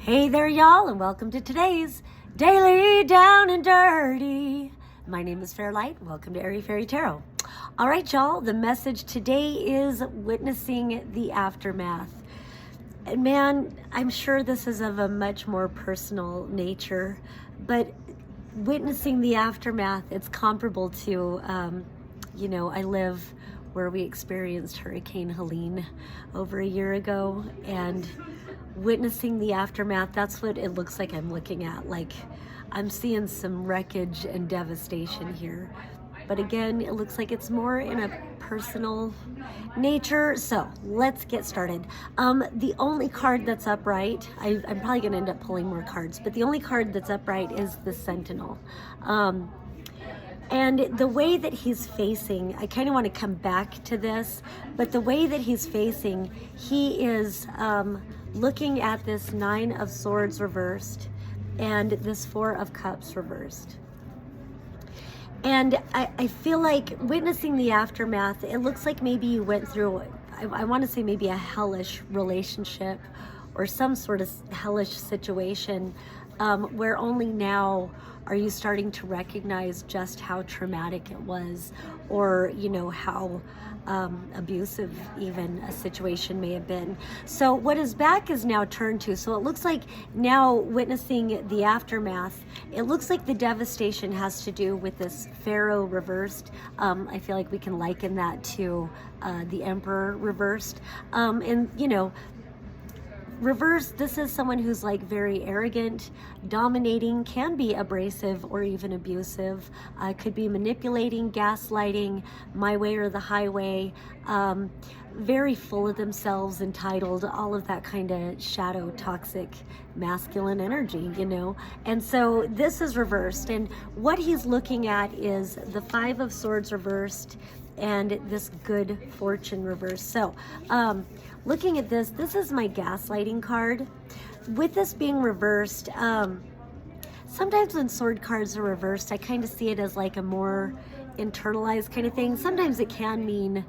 Hey there, y'all, and welcome to today's Daily Down and Dirty. My name is Fairlight. Welcome to Airy Fairy Tarot. All right, y'all, the message today is witnessing the aftermath. And man, I'm sure this is of a much more personal nature, but witnessing the aftermath, it's comparable to, I live where we experienced Hurricane Helene over a year ago, and witnessing the aftermath, that's what it looks like I'm looking at. Like, I'm seeing some wreckage and devastation here. But again, it looks like it's more in a personal nature. So let's get started. The only card that's upright, I'm probably going to end up pulling more cards, but the only card that's upright is the Sentinel. And the way that he's facing, I kind of want to come back to this, but the way that he's facing, he is looking at this Nine of Swords reversed and this Four of Cups reversed. And I feel like witnessing the aftermath, it looks like maybe you went through, I want to say maybe a hellish relationship or some sort of hellish situation where only now are you starting to recognize just how traumatic it was, or how abusive even a situation may have been. So what his back is now turned to, so it looks like now witnessing the aftermath, it looks like the devastation has to do with this Pharaoh reversed. I feel like we can liken that to the Emperor reversed. Reverse, this is someone who's like very arrogant, dominating, can be abrasive or even abusive, could be manipulating, gaslighting, my way or the highway, very full of themselves, entitled, all of that kind of shadow, toxic, masculine energy, And so this is reversed, and what he's looking at is the Five of Swords reversed and this Good Fortune reversed. So, looking at this is my gaslighting card. With this being reversed, sometimes when sword cards are reversed, I kind of see it as like a more internalized kind of thing. Sometimes it can mean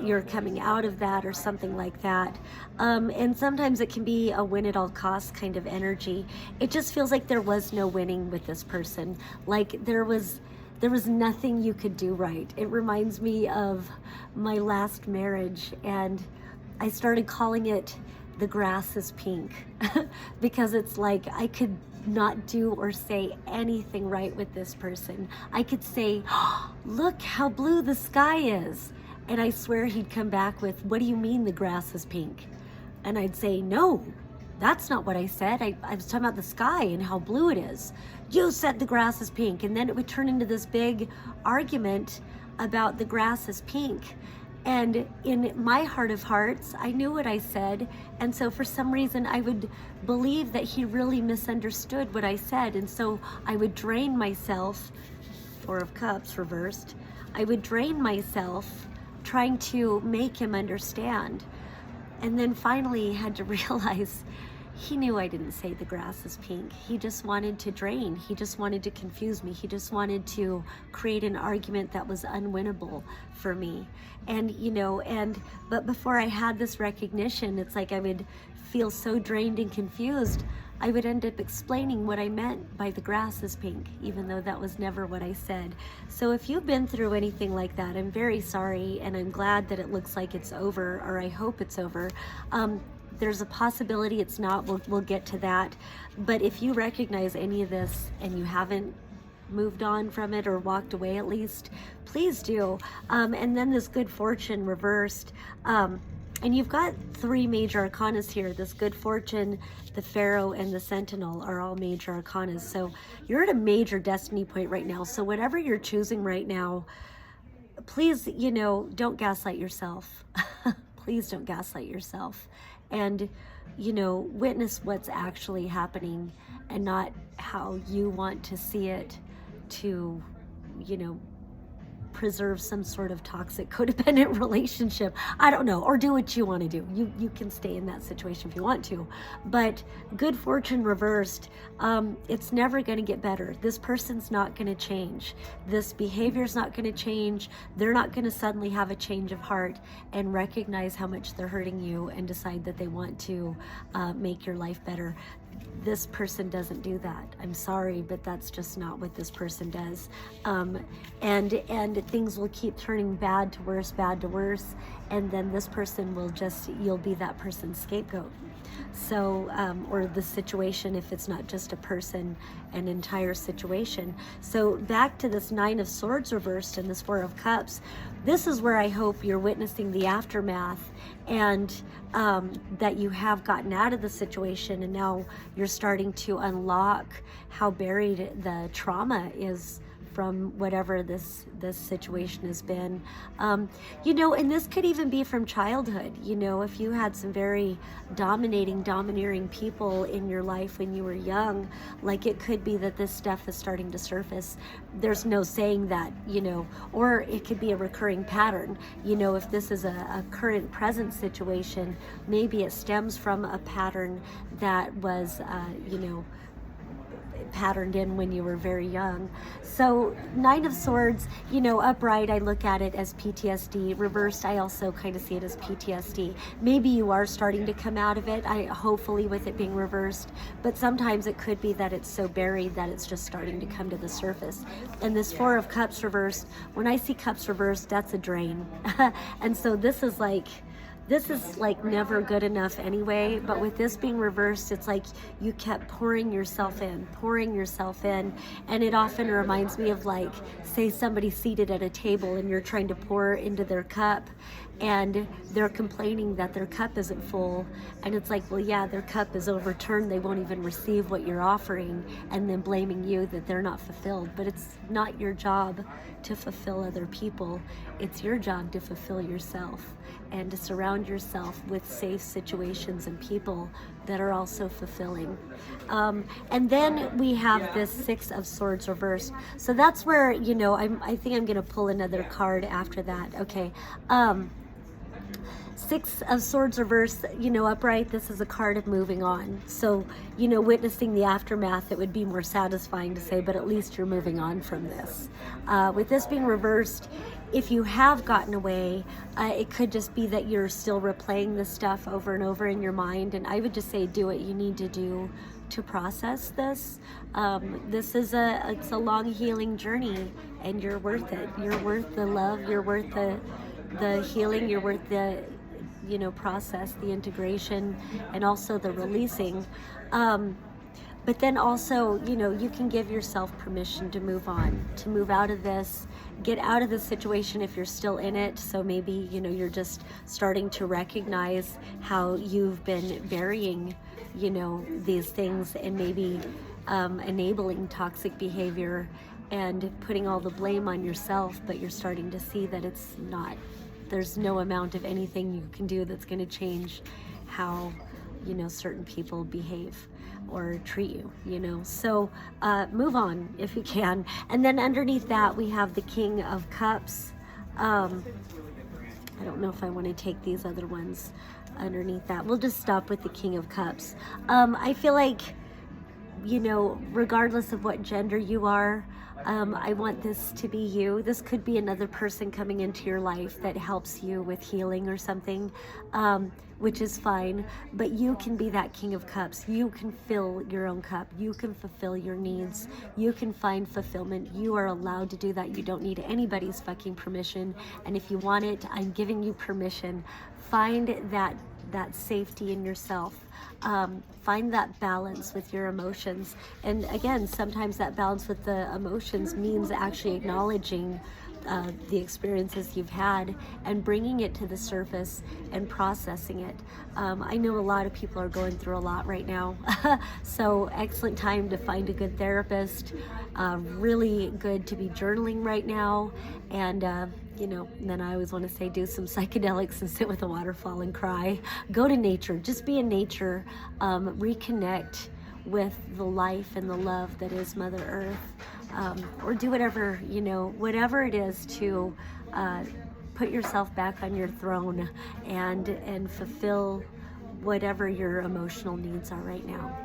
you're coming out of that or something like that. And sometimes it can be a win at all costs kind of energy. It just feels like there was no winning with this person. Like there was nothing you could do right. It reminds me of my last marriage, and I started calling it the grass is pink because it's like I could not do or say anything right with this person. I could say, oh, look how blue the sky is. And I swear he'd come back with, what do you mean the grass is pink? And I'd say, no, that's not what I said. I was talking about the sky and how blue it is. You said the grass is pink. And then it would turn into this big argument about the grass is pink. And in my heart of hearts, I knew what I said. And so for some reason, I would believe that he really misunderstood what I said. And so I would drain myself, Four of Cups reversed. I would drain myself trying to make him understand. And then finally had to realize he knew I didn't say the grass is pink. He just wanted to drain. He just wanted to confuse me. He just wanted to create an argument that was unwinnable for me. And, but before I had this recognition, it's like I would feel so drained and confused, I would end up explaining what I meant by the grass is pink, even though that was never what I said. So if you've been through anything like that, I'm very sorry, and I'm glad that it looks like it's over, or I hope it's over. There's a possibility it's not. We'll get to that. But if you recognize any of this and you haven't moved on from it or walked away at least, please do. And then this Good Fortune reversed. And you've got three major arcanas here. This Good Fortune, the Pharaoh, and the Sentinel are all major arcanas. So you're at a major destiny point right now. So whatever you're choosing right now, please, don't gaslight yourself. Please don't gaslight yourself. And, witness what's actually happening and not how you want to see it to, preserve some sort of toxic codependent relationship. I don't know, or do what you want to do. You can stay in that situation if you want to, but good fortune reversed, it's never going to get better. This person's not going to change. This behavior's not going to change. They're not going to suddenly have a change of heart and recognize how much they're hurting you and decide that they want to make your life better. This person doesn't do that. I'm sorry, but that's just not what this person does. And things will keep turning bad to worse, and then this person will you'll be that person's scapegoat. So, or the situation, if it's not just a person, an entire situation. So back to this Nine of Swords reversed and this Four of Cups, this is where I hope you're witnessing the aftermath, and that you have gotten out of the situation, and now you're starting to unlock how buried the trauma is from whatever this situation has been. You know, and this could even be from childhood. You know, if you had some very domineering people in your life when you were young, like it could be that this stuff is starting to surface. There's no saying that, you know, or it could be a recurring pattern. You know, if this is a current present situation, maybe it stems from a pattern that was, you know, patterned in when you were very young. So Nine of Swords, you know, upright, I look at it as PTSD. Reversed, I also kind of see it as PTSD. Maybe you are starting to come out of it, hopefully with it being reversed, but sometimes it could be that it's so buried that it's just starting to come to the surface. And this Four of Cups reversed, when I see cups reversed, that's a drain. And so this is like never good enough anyway, but with this being reversed, it's like you kept pouring yourself in, and it often reminds me of, like, say somebody's seated at a table and you're trying to pour into their cup and they're complaining that their cup isn't full, and it's like, well, yeah, their cup is overturned, they won't even receive what you're offering, and then blaming you that they're not fulfilled. But it's not your job to fulfill other people, it's your job to fulfill yourself and to surround yourself with safe situations and people that are also fulfilling. And then we have this Six of Swords reversed. So that's where, you know, I think I'm going to pull another card after that. Okay. Six of Swords reversed, you know, upright, this is a card of moving on. So, you know, witnessing the aftermath, it would be more satisfying to say, but at least you're moving on from this. With this being reversed, if you have gotten away, it could just be that you're still replaying this stuff over and over in your mind. And I would just say, do what you need to do to process this. This is it's a long healing journey, and you're worth it. You're worth the love. You're worth the healing. You're worth the, you know, process, the integration, and also the releasing. But then also, you know, you can give yourself permission to move on, to move out of this, get out of the situation if you're still in it. So maybe, you know, you're just starting to recognize how you've been burying, you know, these things, and maybe enabling toxic behavior and putting all the blame on yourself, but you're starting to see that it's not. There's no amount of anything you can do that's going to change how, you know, certain people behave or treat you, you know. So move on if you can. And then underneath that we have the King of Cups. I don't know if I want to take these other ones underneath that. We'll just stop with the King of Cups. I feel like, you know, regardless of what gender you are, I want this to be you. This could be another person coming into your life that helps you with healing or something, which is fine. But you can be that King of Cups. You can fill your own cup. You can fulfill your needs. You can find fulfillment. You are allowed to do that. You don't need anybody's fucking permission. And if you want it, I'm giving you permission. Find that safety in yourself. Find that balance with your emotions. And again, sometimes that balance with the emotions means actually acknowledging the experiences you've had and bringing it to the surface and processing it. I know a lot of people are going through a lot right now. So excellent time to find a good therapist. Really good to be journaling right now. And you know, and then I always want to say, do some psychedelics and sit with a waterfall and cry. Go to nature, just be in nature, reconnect with the life and the love that is Mother Earth. or do whatever, whatever it is to put yourself back on your throne and fulfill whatever your emotional needs are right now.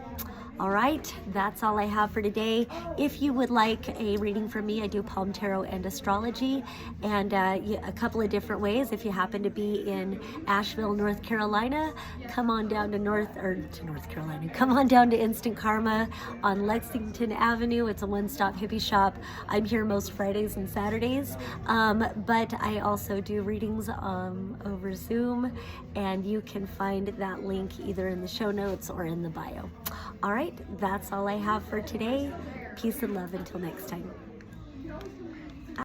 All right, that's all I have for today. If you would like a reading from me, I do palm tarot and astrology, and a couple of different ways. If you happen to be in Asheville, North Carolina, come on down to North Carolina. Come on down to Instant Karma on Lexington Avenue. It's a one-stop hippie shop. I'm here most Fridays and Saturdays, but I also do readings over Zoom, and you can find that link either in the show notes or in the bio. All right, that's all I have for today. Peace and love until next time.